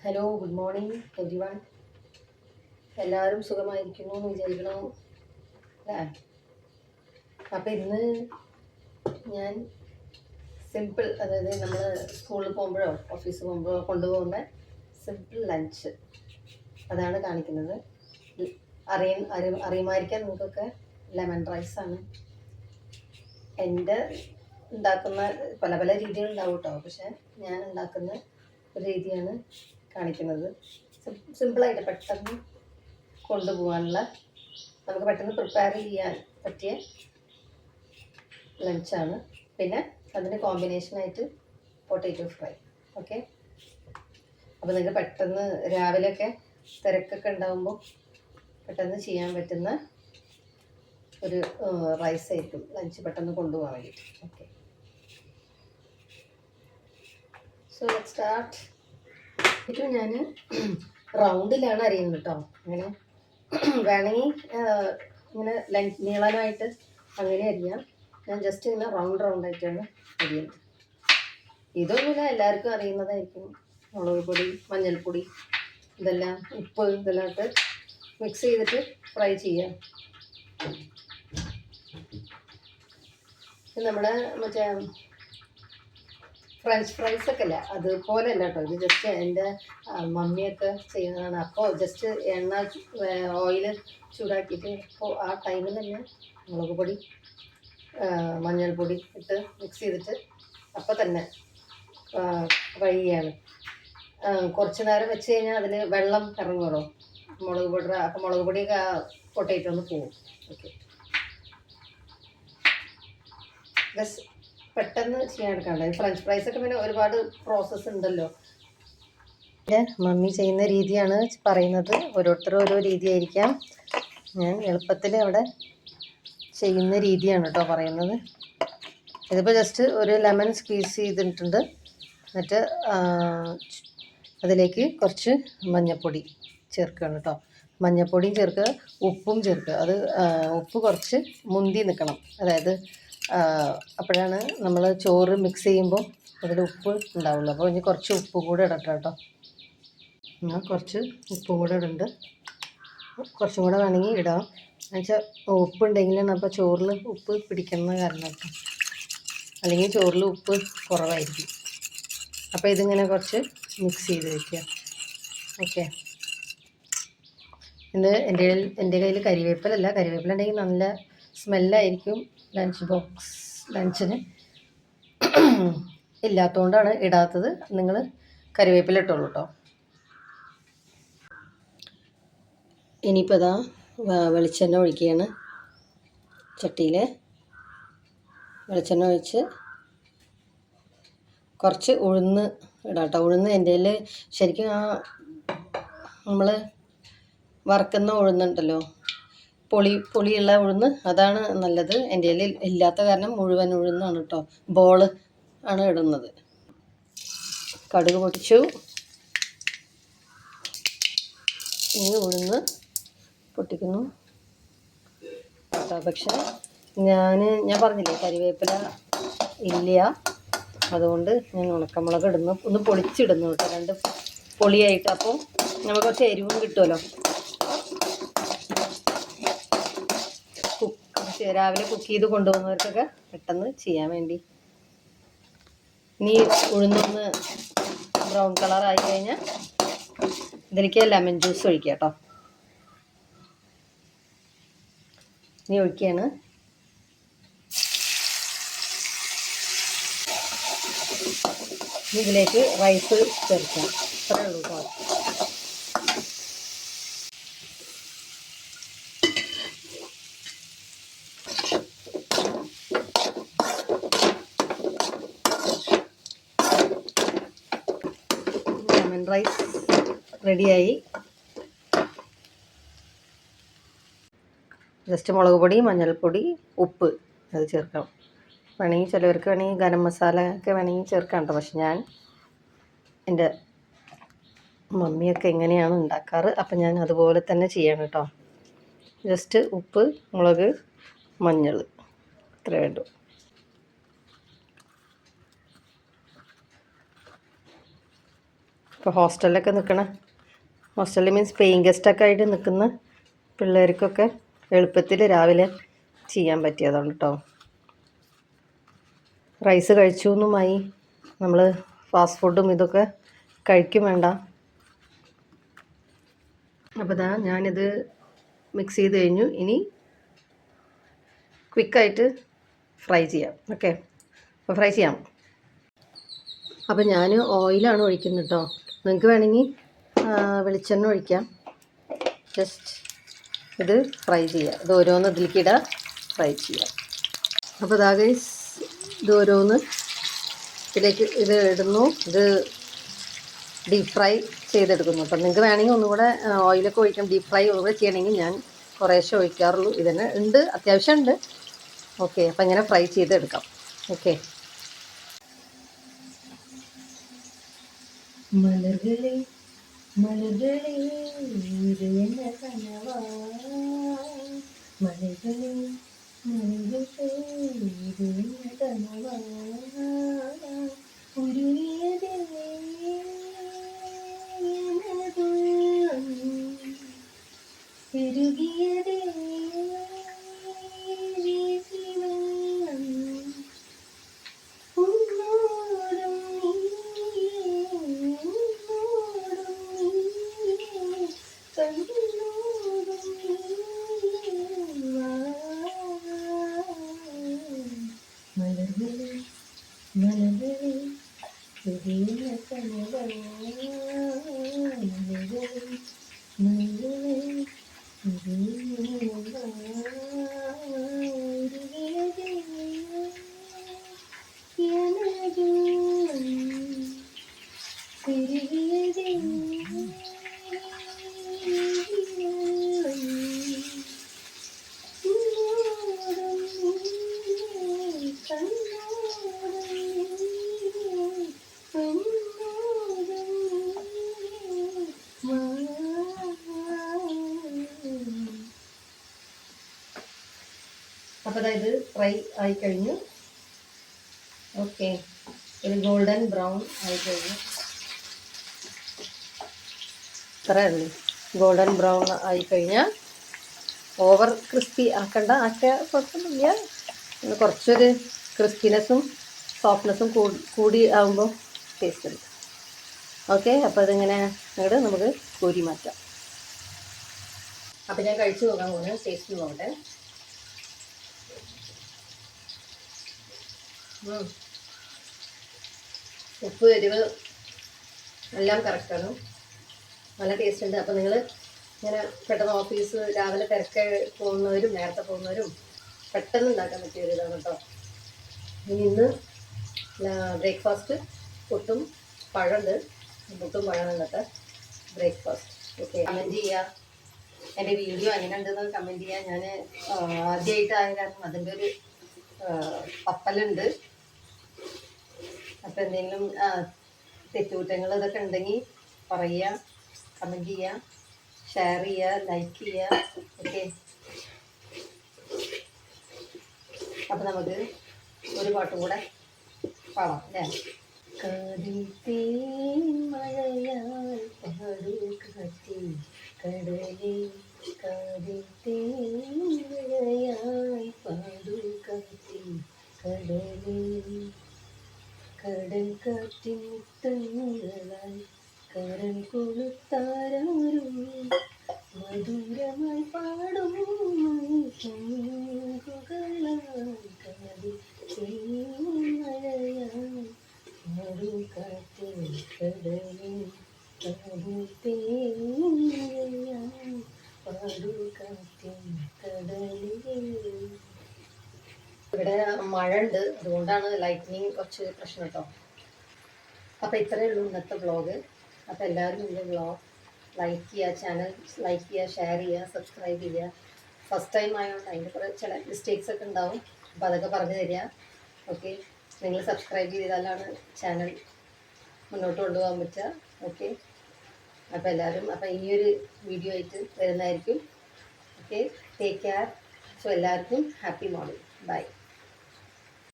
Hello, good morning every one. എല്ലാവരും സുഖമായിരിക്കുന്നു എന്ന് വിചാരിക്കണു അല്ലേ? അപ്പം ഇന്ന് ഞാൻ സിമ്പിൾ, അതായത് നമ്മൾ സ്കൂളിൽ പോകുമ്പോഴോ ഓഫീസിൽ പോകുമ്പോഴോ കൊണ്ടുപോകുന്ന സിമ്പിൾ ലഞ്ച് അതാണ് കാണിക്കുന്നത്. അറിയുമായിരിക്കാൻ നിങ്ങൾക്കൊക്കെ ലെമൺ റൈസാണ്. എൻ്റെ ഉണ്ടാക്കുന്ന പല പല രീതികളുണ്ടാവും കേട്ടോ, പക്ഷെ ഞാൻ ഉണ്ടാക്കുന്ന ഒരു രീതിയാണ് കാണിക്കുന്നത്. സിമ്പിളായിട്ട് പെട്ടെന്ന് കൊണ്ടുപോകാനുള്ള, നമുക്ക് പെട്ടെന്ന് പ്രിപ്പയർ ചെയ്യാൻ പറ്റിയ ലഞ്ചാണ്. പിന്നെ അതിന് കോമ്പിനേഷനായിട്ട് പൊട്ടാറ്റോ ഫ്രൈ. ഓക്കെ, അപ്പോൾ നിങ്ങൾക്ക് പെട്ടെന്ന് രാവിലെയൊക്കെ തിരക്കൊക്കെ ഉണ്ടാകുമ്പോൾ പെട്ടെന്ന് ചെയ്യാൻ പറ്റുന്ന ഒരു റൈസ് ആയിരിക്കും ലഞ്ച് പെട്ടെന്ന് കൊണ്ടുപോകാൻ വേണ്ടിയിട്ട്. Okay, so let's start. ഇപ്പോൾ ഞാൻ റൗണ്ടിലാണ് അരിയുന്നത് കേട്ടോ. അങ്ങനെ വേണമെങ്കിൽ ഇങ്ങനെ നീളമായിട്ട് അങ്ങനെ അരിയാം. ഞാൻ ജസ്റ്റ് ഇങ്ങനെ റൗണ്ടായിട്ടാണ് അരിയുന്നത്. ഇതൊന്നുമില്ല, എല്ലാവർക്കും അറിയുന്നതായിരിക്കും. മുളക് പൊടി, മഞ്ഞൾപ്പൊടി, ഇതെല്ലാം, ഉപ്പ്, ഇതെല്ലാം ഇട്ട് മിക്സ് ചെയ്തിട്ട് ഫ്രൈ ചെയ്യാം. നമ്മുടെ മറ്റേ ഫ്രഞ്ച് ഫ്രൈസൊക്കെ അല്ല, അതുപോലെ അല്ല കേട്ടോ. ഇത് ജസ്റ്റ് എൻ്റെ മമ്മിയൊക്കെ ചെയ്യുന്നതാണ്. അപ്പോൾ ജസ്റ്റ് ഓയിൽ ചൂടാക്കിയിട്ട് അപ്പോൾ ആ ടൈമിൽ തന്നെ മുളക് പൊടി, മഞ്ഞൾപ്പൊടി ഇട്ട് മിക്സ് ചെയ്തിട്ട് അപ്പോൾ തന്നെ ഫ്രൈ ചെയ്യാണ്. കുറച്ച് നേരം വെച്ച് കഴിഞ്ഞാൽ അതിൽ വെള്ളം ഇറങ്ങുമല്ലോ മുളക് പൊടി. അപ്പോൾ മുളക് പൊടിയൊക്കെ പൊട്ടേറ്റോ ഒന്ന് പോകും. ഓക്കെ, ബസ് പെട്ടെന്ന് ചെയ്യാൻ എടുക്കാണ്ട്. ഫ്രഞ്ച് ഫ്രൈസൊക്കെ പിന്നെ ഒരുപാട് പ്രോസസ്സ് ഉണ്ടല്ലോ. മമ്മി ചെയ്യുന്ന രീതിയാണ് പറയുന്നത്. ഓരോരുത്തരും ഓരോ രീതിയായിരിക്കാം. ഞാൻ എളുപ്പത്തിൽ അവിടെ ചെയ്യുന്ന രീതിയാണ് കേട്ടോ പറയുന്നത്. ഇതിപ്പോൾ ജസ്റ്റ് ഒരു ലെമൺ സ്ക്വീസ് ചെയ്തിട്ടുണ്ട്. എന്നിട്ട് അതിലേക്ക് കുറച്ച് മഞ്ഞൾപ്പൊടി ചേർക്കുകയാണ് കേട്ടോ. മഞ്ഞൾപ്പൊടിയും ചേർക്കുക, ഉപ്പും ചേർക്കുക. അത് ഉപ്പ് കുറച്ച് മുന്തി നിൽക്കണം. അതായത് അപ്പോഴാണ് നമ്മൾ ചോറ് മിക്സ് ചെയ്യുമ്പോൾ അതിൽ ഉപ്പ് ഉണ്ടാവുള്ളൂ. അപ്പോൾ ഇനി കുറച്ച് ഉപ്പ് കൂടെ ഇടട്ടെ കേട്ടോ. ഞാൻ കുറച്ച് ഉപ്പും കൂടെ ഇടുന്നുണ്ട്. കുറച്ചും കൂടെ വേണമെങ്കിൽ ഇടാം. എന്നുവെച്ചാൽ ഉപ്പുണ്ടെങ്കിലാണ് അപ്പോൾ ചോറിൽ ഉപ്പ് പിടിക്കുന്ന കാരണം കേട്ടോ. അല്ലെങ്കിൽ ചോറിൽ ഉപ്പ് കുറവായിരിക്കും. അപ്പോൾ ഇതിങ്ങനെ കുറച്ച് മിക്സ് ചെയ്ത് വയ്ക്കുക. ഓക്കെ, ഇത് എൻ്റെ കയ്യിൽ കരിവേപ്പിലല്ല. കരിവേപ്പില ഉണ്ടെങ്കിൽ നല്ല സ്മെല്ലായിരിക്കും ലഞ്ചിന്. ഇല്ലാത്തതുകൊണ്ടാണ് ഇടാത്തത്. നിങ്ങൾ കരിവേപ്പില ഇട്ടോളൂ കേട്ടോ. ഇനിയിപ്പോൾ ഇതാ വെളിച്ചെണ്ണ ഒഴിക്കുകയാണ്. ചട്ടിയിൽ വെളിച്ചെണ്ണ ഒഴിച്ച് കുറച്ച് ഉഴുന്ന് ഇടാം കേട്ടോ. ഉഴുന്ന് എൻ്റെ കയ്യിൽ ശരിക്കും നമ്മൾ വറുക്കുന്ന ഉഴുന്നുണ്ടല്ലോ, പൊളിയുള്ള ഉഴുന്ന്, അതാണ് നല്ലത്. എൻ്റെ കയ്യിൽ ഇല്ലാത്ത കാരണം മുഴുവൻ ഉഴുന്നാണ് കേട്ടോ, ബോള് ആണ് ഇടുന്നത്. കടുക് പൊട്ടിച്ചു. ഇനി ഉഴുന്ന് പൊട്ടിക്കുന്നു. പക്ഷെ ഞാൻ പറഞ്ഞില്ലേ കരിവേപ്പില ഇല്ല, അതുകൊണ്ട് ഞാൻ ഉണക്കമുളക് ഇടുന്നു. ഒന്ന് പൊളിച്ചിടുന്നു കേട്ടോ, 2 പൊളിയായിട്ട്. അപ്പോൾ നമുക്ക് കുറച്ച് എരിവും കിട്ടുമല്ലോ. രാവിലെ കുക്ക് ചെയ്ത് കൊണ്ടുപോകുന്നവർക്കൊക്കെ പെട്ടെന്ന് ചെയ്യാൻ വേണ്ടി. ഇനി ഉഴുന്നൊന്ന് ബ്രൗൺ കളറായി കഴിഞ്ഞാൽ ഇതിലേക്ക് ലെമൺ ജ്യൂസ് ഒഴിക്കുക കേട്ടോ. ഇനി ഒഴിക്കുകയാണ്. ഇതിലേക്ക് റൈസ് ചേർക്കാം. അത്രേ ഉള്ളൂ കേട്ടോ. ലെമൺ റൈസ് റെഡിയായി. ജസ്റ്റ് മുളക് പൊടി, മഞ്ഞൾപ്പൊടി, ഉപ്പ് അത് ചേർക്കാം. വേണമെങ്കിൽ ചിലവർക്ക് വേണമെങ്കിൽ ഗരം മസാല ഒക്കെ വേണമെങ്കിൽ ചേർക്കാം കേട്ടോ. പക്ഷെ ഞാൻ എൻ്റെ മമ്മിയൊക്കെ എങ്ങനെയാണ് ഉണ്ടാക്കാറ്, അപ്പം ഞാൻ അതുപോലെ തന്നെ ചെയ്യണം കേട്ടോ. ജസ്റ്റ് ഉപ്പ്, മുളക്, മഞ്ഞൾ, ഇത്രേ വേണ്ടു. ഇപ്പോൾ ഹോസ്റ്റലിൽ മീൻസ് പേയിങ് ഗസ്റ്റൊക്കെ ആയിട്ട് നിൽക്കുന്ന പിള്ളേർക്കൊക്കെ എളുപ്പത്തിൽ രാവിലെ ചെയ്യാൻ പറ്റിയതാണ് കേട്ടോ. റൈസ് കഴിച്ചു എന്നുമായി നമ്മൾ ഫാസ്റ്റ് ഫുഡും ഇതൊക്കെ കഴിക്കും വേണ്ട. അപ്പോൾ ഇതാ ഞാനിത് മിക്സ് ചെയ്ത് കഴിഞ്ഞു. ഇനി ക്വിക്കായിട്ട് ഫ്രൈ ചെയ്യാം. ഓക്കെ, അപ്പോൾ ഫ്രൈ ചെയ്യാം. അപ്പോൾ ഞാൻ ഓയിലാണ് ഒഴിക്കുന്നത് കേട്ടോ. നിങ്ങൾക്ക് വേണമെങ്കിൽ വെളിച്ചെണ്ണ ഒഴിക്കാം. ജസ്റ്റ് ഇത് ഫ്രൈ ചെയ്യുക. ഇത് ഓരോന്ന് ഇതിലേക്കിടുക, ഫ്രൈ ചെയ്യുക. അപ്പോൾ ഇതാ ഗൈസ്, ഇത് ഓരോന്ന് ഇതിലേക്ക് ഇത് ഇടുന്നു. ഇത് ഡീപ്പ് ഫ്രൈ ചെയ്തെടുക്കുന്നു. അപ്പം നിങ്ങൾക്ക് വേണമെങ്കിൽ ഒന്നുകൂടെ ഓയിലൊക്കെ ഒഴിക്കാം. ഡീപ്പ് ഫ്രൈ ഒന്നുകൂടെ ചെയ്യണമെങ്കിൽ ഞാൻ കുറേശ്ശെ ഒഴിക്കാറുള്ളൂ. ഇതന്നെ ഉണ്ട്, അത്യാവശ്യം ഉണ്ട്. ഓക്കെ, അപ്പം ഇങ്ങനെ ഫ്രൈ ചെയ്തെടുക്കാം. ഓക്കെ. മലകളെ മലകളെ മലകളെ അപ്പോൾ അതായത് ഫ്രൈ ആയിക്കഴിഞ്ഞു. ഓക്കെ, ഒരു ഗോൾഡൻ ബ്രൗൺ ആയിക്കഴിഞ്ഞു. ഇത്രയല്ലേ, ഗോൾഡൻ ബ്രൗൺ ആയിക്കഴിഞ്ഞാൽ ഓവർ ക്രിസ്പി ആക്കിയ കുഴപ്പമൊന്നുമില്ല. കുറച്ചൊരു ക്രിസ്പിനെസ്സും സോഫ്റ്റ്നെസ്സും കൂടി ആകുമ്പോൾ ടേസ്റ്റ് ഉണ്ട്. ഓക്കെ, അപ്പോൾ അതിങ്ങനെ അങ്ങോട്ട് നമുക്ക് കോരി മാറ്റാം. അപ്പോൾ ഞാൻ കഴിച്ച് നോക്കാൻ പോകുന്നത് ടേസ്റ്റ് നോക്കട്ടെ. ഉപ്പ് എരിവ് എല്ലാം കറക്റ്റാണ്, നല്ല ടേസ്റ്റ് ഉണ്ട്. അപ്പോൾ നിങ്ങൾ ഇങ്ങനെ പെട്ടെന്ന് ഓഫീസ് രാവിലെ തിരക്ക് പോകുന്നവരും നേരത്തെ പോകുന്നവരും പെട്ടെന്ന് ഉണ്ടാക്കാൻ പറ്റിയ ഒരു ഇതാണ് കേട്ടോ. ഇന്ന് ബ്രേക്ക്ഫാസ്റ്റ് പുട്ടും പഴമുണ്ട്. പുട്ടും പഴമാണ് ഇന്നത്തെ ബ്രേക്ക്ഫാസ്റ്റ്. ഓക്കെ, കമൻറ്റ് ചെയ്യുക, എൻ്റെ വീഡിയോ എങ്ങനെ ഉണ്ടെന്ന് കമൻറ്റ് ചെയ്യുക. ഞാൻ ആദ്യമായിട്ടായ കാരണം അതിൻ്റെ ഒരു പപ്പലുണ്ട്. അപ്പോൾ എന്തെങ്കിലും തെറ്റുകുറ്റങ്ങൾ ഇതൊക്കെ ഉണ്ടെങ്കിൽ പറയുക, കമൻറ്റ് ചെയ്യുക, ഷെയർ ചെയ്യുക, ലൈക്ക് ചെയ്യുക. ഓക്കെ, അപ്പോൾ നമുക്ക് ഒരു പാട്ടും കൂടെ പാടാം അല്ലേ. കാതിൽ തേൻ മഴയാൽ പാടു കാറ്റേ കടലേ, കാതിൽ തേൻ മഴയാൽ പാടു കാറ്റേ കടലേ, കടൽ കാറ്റിൻ മുത്തങ്ങളാൽ കരൾ കൊളുത്താരും മധുരമായി പാടും കാതിൽ തേൻ മഴയാൽ പാടു കാറ്റേ കടലേ, കാതിൽ തേൻ മഴയാൽ പാടു കാറ്റേ കടലേ. ഇവിടെ മഴ ഉണ്ട്, അതുകൊണ്ടാണ് ലൈറ്റിനിങ് കുറച്ച് പ്രശ്നം കേട്ടോ. അപ്പോൾ ഇത്രയേ ഉള്ളൂ ഇന്നത്തെ വ്ളോഗ്. അപ്പോൾ എല്ലാവരും എൻ്റെ വ്ളോഗ് ലൈക്ക് ചെയ്യുക, ചാനൽ ലൈക്ക് ചെയ്യുക, ഷെയർ ചെയ്യുക, സബ്സ്ക്രൈബ് ചെയ്യുക. ഫസ്റ്റ് ടൈം ആയതുകൊണ്ട് അതിൻ്റെ കുറേ ചില മിസ്റ്റേക്സ് ഒക്കെ ഉണ്ടാവും. അപ്പോൾ അതൊക്കെ പറഞ്ഞു തരിക. ഓക്കെ, നിങ്ങൾ സബ്സ്ക്രൈബ് ചെയ്താലാണ് ചാനൽ മുന്നോട്ട് കൊണ്ടുപോകാൻ പറ്റുക. ഓക്കെ, അപ്പോൾ എല്ലാവരും ഇനിയൊരു വീഡിയോ ആയിട്ട് വരുന്നതായിരിക്കും. Okay, take care. സോ എല്ലാവർക്കും ഹാപ്പി മോർണിംഗ്. ബൈ.